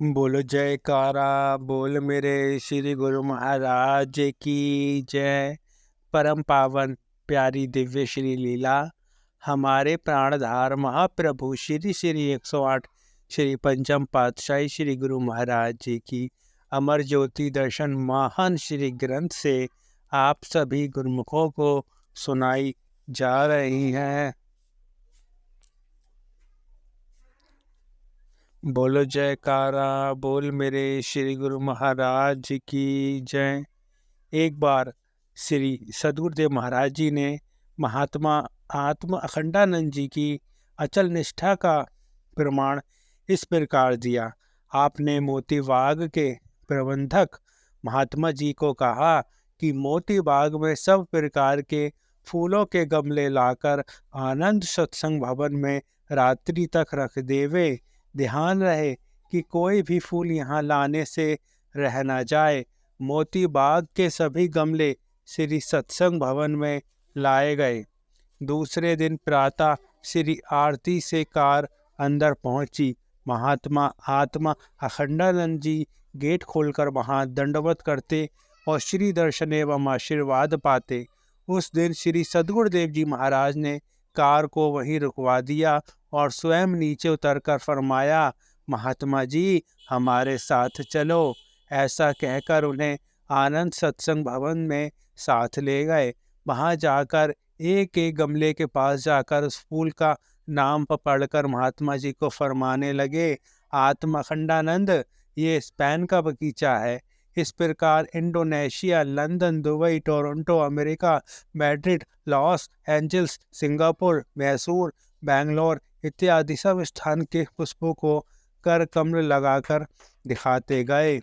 बोलो जयकारा बोल मेरे श्री गुरु महाराज की जय। परम पावन प्यारी दिव्य श्री लीला हमारे प्राणधार महाप्रभु श्री श्री 108 श्री पंचम पातशाही श्री गुरु महाराज जी की अमर ज्योति दर्शन महान श्री ग्रंथ से आप सभी गुरुमुखों को सुनाई जा रही हैं। बोलो जयकारा बोल मेरे श्री गुरु महाराज की जय। एक बार श्री सद्गुरुदेव महाराज जी ने महात्मा आत्म अखंडानंद जी की अचल निष्ठा का प्रमाण इस प्रकार दिया। आपने मोती बाग के प्रबंधक महात्मा जी को कहा कि मोती बाग में सब प्रकार के फूलों के गमले लाकर आनंद सत्संग भवन में रात्रि तक रख देवे। ध्यान रहे कि कोई भी फूल यहाँ लाने से रह न जाए। मोती बाग के सभी गमले श्री सत्संग भवन में लाए गए। दूसरे दिन प्रातः श्री आरती से कार अंदर पहुंची। महात्मा आत्मा अखंडानंद जी गेट खोलकर वहां दंडवत करते और श्री दर्शन एवं आशीर्वाद पाते। उस दिन श्री सद्गुरुदेव जी महाराज ने कार को वहीं रुकवा दिया और स्वयं नीचे उतरकर फरमाया, महात्मा जी हमारे साथ चलो। ऐसा कहकर उन्हें आनंद सत्संग भवन में साथ ले गए। वहां जाकर एक एक गमले के पास जाकर उस फूल का नाम पढ़कर महात्मा जी को फरमाने लगे, आत्मा अखंडानंद ये स्पेन का बगीचा है। इस प्रकार Indonesia, London, Dubai, Toronto, America, Madrid, Los Angeles, Singapore, Mysore, Bangalore इत्यादि सब स्थान के पुष्पों को कर कमल लगाकर दिखाते गए।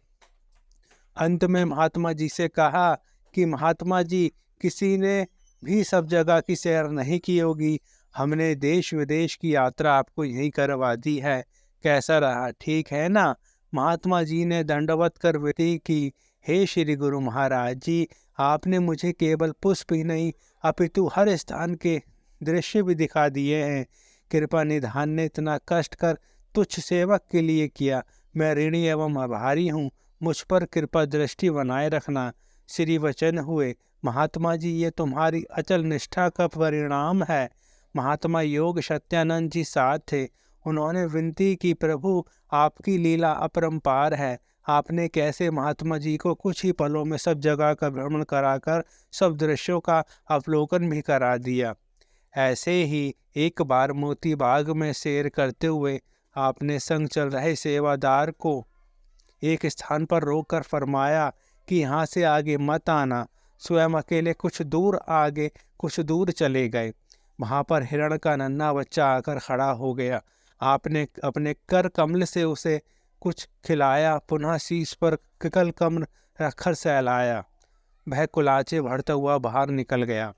अंत में महात्मा जी से कहा कि महात्मा जी किसी ने भी सब जगह की सैर नहीं की होगी। हमने देश विदेश की यात्रा आपको यही करवा दी है। कैसा रहा, ठीक है ना? महात्मा जी ने दंडवत कर विनती की, हे श्री गुरु महाराज जी, आपने मुझे केवल पुष्प ही नहीं अपितु हर स्थान के दृश्य भी दिखा दिए हैं। कृपा निधान ने इतना कष्ट कर तुच्छ सेवक के लिए किया। मैं ऋणी एवं आभारी हूँ। मुझ पर कृपा दृष्टि बनाए रखना। श्री वचन हुए, महात्मा जी ये तुम्हारी अचल निष्ठा का परिणाम है। महात्मा योग सत्यानंद जी साथ थे। उन्होंने विनती की, प्रभु आपकी लीला अपरंपार है। आपने कैसे महात्मा जी को कुछ ही पलों में सब जगह का भ्रमण कराकर सब दृश्यों का अवलोकन भी करा दिया। ऐसे ही एक बार मोती बाग में सैर करते हुए आपने संग चल रहे सेवादार को एक स्थान पर रोककर फरमाया कि यहाँ से आगे मत आना। स्वयं अकेले कुछ दूर आगे कुछ दूर चले गए। वहाँ पर हिरण का नन्हा बच्चा आकर खड़ा हो गया। आपने अपने कर कमल से उसे कुछ खिलाया, पुनः शीश पर कल कमल रखकर सहलाया। वह कुलाचे भरता हुआ बाहर निकल गया।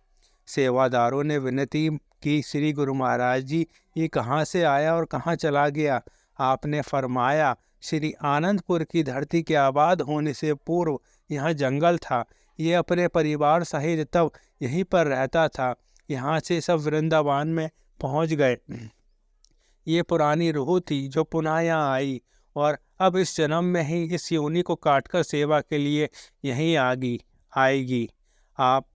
सेवादारों ने विनती की, श्री गुरु महाराज जी ये कहाँ से आया और कहाँ चला गया? आपने फरमाया, श्री आनंदपुर की धरती के आबाद होने से पूर्व यहाँ जंगल था। ये अपने परिवार सहित तब यहीं पर रहता था। यहाँ से सब वृंदावन में पहुँच गए। ये पुरानी रूह थी जो पुनः यहाँ आई और अब इस जन्म में ही इस योनि को काटकर सेवा के लिए यहीं आएगी। आप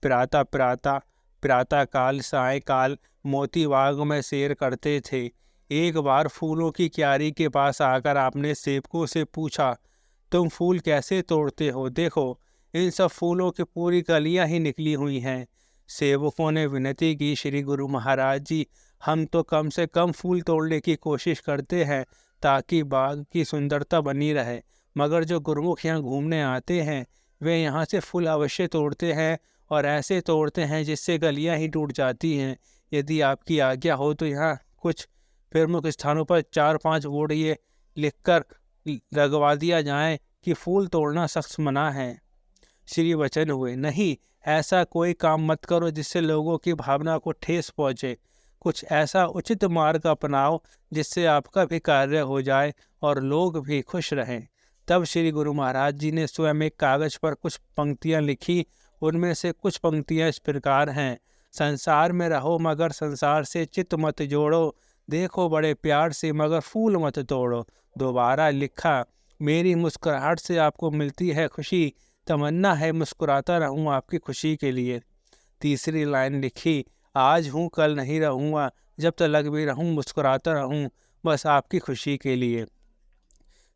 प्रातः काल सायकाल मोती बाग में सैर करते थे। एक बार फूलों की क्यारी के पास आकर आपने सेवकों से पूछा, तुम फूल कैसे तोड़ते हो? देखो इन सब फूलों की पूरी कलियां ही निकली हुई हैं। सेवकों ने विनती की, श्री गुरु महाराज जी हम तो कम से कम फूल तोड़ने की कोशिश करते हैं ताकि बाग की सुंदरता बनी रहे, मगर जो गुरुमुख यहाँ घूमने आते हैं वे यहाँ से फूल अवश्य तोड़ते हैं और ऐसे तोड़ते हैं जिससे गलियाँ ही टूट जाती हैं। यदि आपकी आज्ञा हो तो यहाँ कुछ प्रमुख स्थानों पर 4-5 बोर्ड ये लिखकर लगवा दिया जाए कि फूल तोड़ना सख्त मना है। श्री वचन हुए, नहीं ऐसा कोई काम मत करो जिससे लोगों की भावना को ठेस पहुँचे। कुछ ऐसा उचित मार्ग अपनाओ जिससे आपका भी कार्य हो जाए और लोग भी खुश रहें। तब श्री गुरु महाराज जी ने स्वयं एक कागज पर कुछ पंक्तियां लिखी। उनमें से कुछ पंक्तियां इस प्रकार हैं, संसार में रहो मगर संसार से चित्त मत जोड़ो, देखो बड़े प्यार से मगर फूल मत तोड़ो। दोबारा लिखा, मेरी मुस्कुराहट से आपको मिलती है खुशी, तमन्ना है मुस्कुराता रहूं आपकी खुशी के लिए। तीसरी लाइन लिखी, आज हूँ कल नहीं रहूँगा, जब तक भी रहूँ मुस्कुराता रहूँ बस आपकी खुशी के लिए।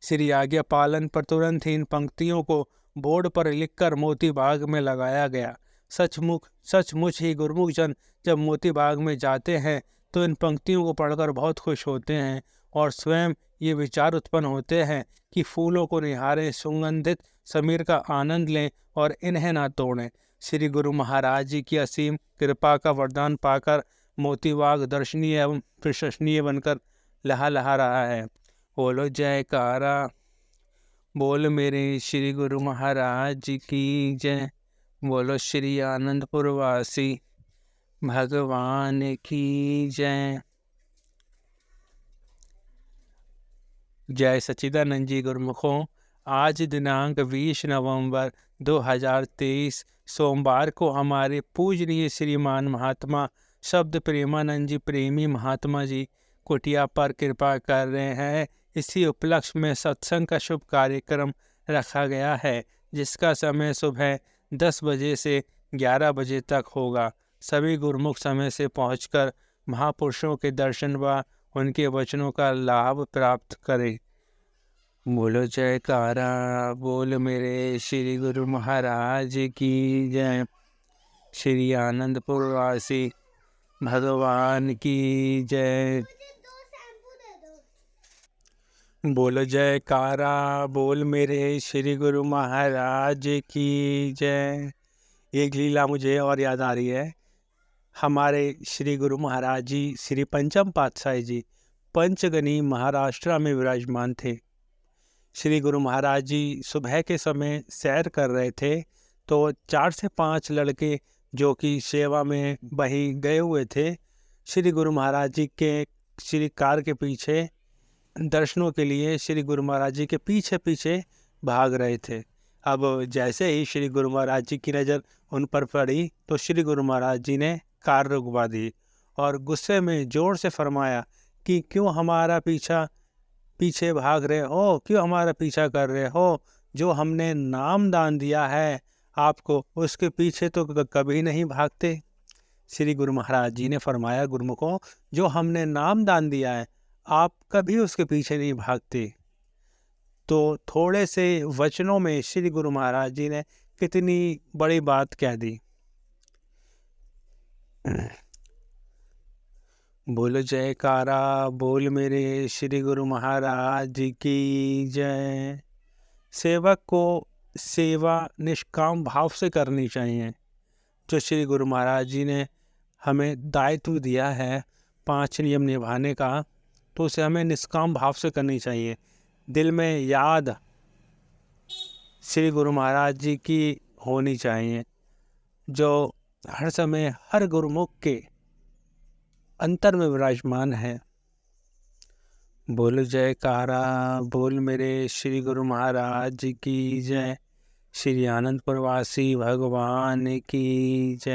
श्री आज्ञा पालन पर तुरंत ही इन पंक्तियों को बोर्ड पर लिखकर मोती बाग में लगाया गया। सचमुच ही गुरुमुख जन जब मोती बाग में जाते हैं तो इन पंक्तियों को पढ़कर बहुत खुश होते हैं और स्वयं ये विचार उत्पन्न होते हैं कि फूलों को निहारें, सुगंधित समीर का आनंद लें और इन्हें ना तोड़ें। श्री गुरु महाराज जी की असीम कृपा का वरदान पाकर मोती बाग दर्शनीय एवं प्रशंसनीय बनकर लहा लहा रहा है। बोलो जयकारा, बोल मेरे श्री गुरु महाराज जी की जय। बोलो श्री आनंदपुर वासी भगवान की जय। जय सच्चिदानंद जी गुरुमुखों। आज दिनांक 20 नवंबर 2023 सोमवार को हमारे पूजनीय श्रीमान महात्मा शब्द प्रेमानंद जी प्रेमी महात्मा जी कुटिया पर कृपा कर रहे हैं। इसी उपलक्ष्य में सत्संग का शुभ कार्यक्रम रखा गया है, जिसका समय सुबह 10 बजे से 11 बजे तक होगा। सभी गुरुमुख समय से पहुंचकर महापुरुषों के दर्शन व उनके वचनों का लाभ प्राप्त करें। बोलो जयकारा, बोल मेरे श्री गुरु महाराज की जय। श्री आनंदपुर वासी भगवान की जय। बोलो जयकारा, बोल मेरे श्री गुरु महाराज की जय। एक लीला मुझे और याद आ रही है। हमारे श्री गुरु महाराज जी श्री पंचम पातशाही जी पंचगनी महाराष्ट्र में विराजमान थे। श्री गुरु महाराज जी सुबह के समय सैर कर रहे थे तो 4 से 5 लड़के जो कि सेवा में वही गए हुए थे, श्री गुरु महाराज जी के श्री कार के पीछे दर्शनों के लिए श्री गुरु महाराज जी के पीछे पीछे भाग रहे थे। अब जैसे ही श्री गुरु महाराज जी की नज़र उन पर पड़ी तो श्री गुरु महाराज जी ने कार रुकवा दी और गुस्से में जोर से फरमाया कि क्यों हमारा पीछे भाग रहे हो, क्यों हमारा पीछा कर रहे हो। जो हमने नाम दान दिया है आपको, उसके पीछे तो कभी नहीं भागते। श्री गुरु महाराज जी ने फरमाया, गुरुमुखों, जो हमने नाम दान दिया है आप कभी उसके पीछे नहीं भागते। तो थोड़े से वचनों में श्री गुरु महाराज जी ने कितनी बड़ी बात कह दी। बोलो जयकारा, बोल मेरे श्री गुरु महाराज जी की जय। सेवक को सेवा निष्काम भाव से करनी चाहिए। जो श्री गुरु महाराज जी ने हमें दायित्व दिया है 5 नियम निभाने का, तो उसे हमें निष्काम भाव से करनी चाहिए। दिल में याद श्री गुरु महाराज जी की होनी चाहिए, जो हर समय हर गुरुमुख के अंतर में विराजमान है। बोल जयकारा, बोल मेरे श्री गुरु महाराज जी की जय। श्री आनंदपुर वासी भगवान की जय।